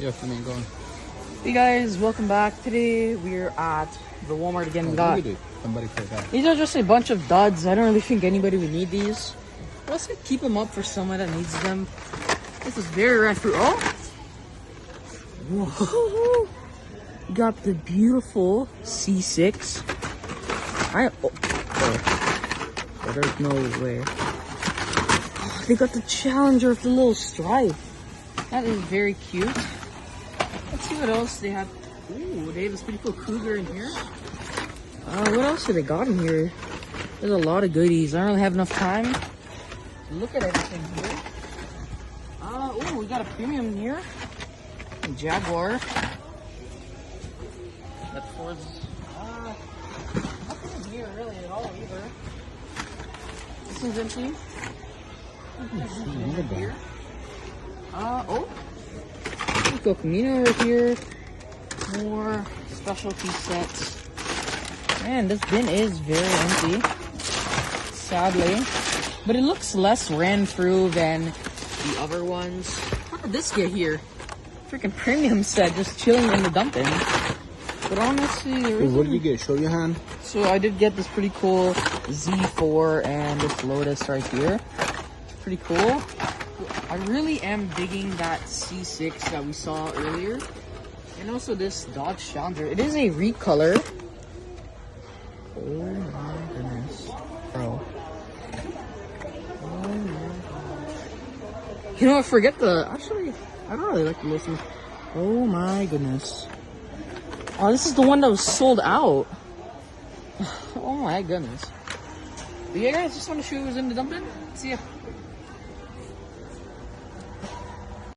Yeah, for me going. Hey guys, welcome back. Today we're at the Walmart again. Somebody forgot. These are just a bunch of duds. I don't really think anybody would need these. But let's keep them up for someone that needs them. This is very rare fruit. Oh! Whoa! Got the beautiful C6. There's no way. Oh, they got the Challenger with the little stripe. That is very cute. Let's see what else they have. Ooh, they have this pretty cool Cougar in here. What else have they got in here? There's a lot of goodies. I don't really have enough time to look at everything here. Oh, we got a premium here. Jaguar. That Ford's nothing in here really at all either. This one's empty. Here. Go Camino right here. More specialty sets. Man, this bin is very empty. Sadly. But it looks less ran through than the other ones. What did this get here? Freaking premium set just chilling in the dumping. But honestly, what did you get? Show your hand. So I did get this pretty cool Z4 and this Lotus right here. Pretty cool. I really am digging that C6 that we saw earlier. And also this Dodge Challenger. It is a recolor. Oh my goodness. Bro. Oh my gosh. You know what, forget the... Actually, I don't really like the listen. Oh my goodness. Oh, this is the one that was sold out. Oh my goodness. But yeah, guys, just want to show you who's in the dumping. See ya.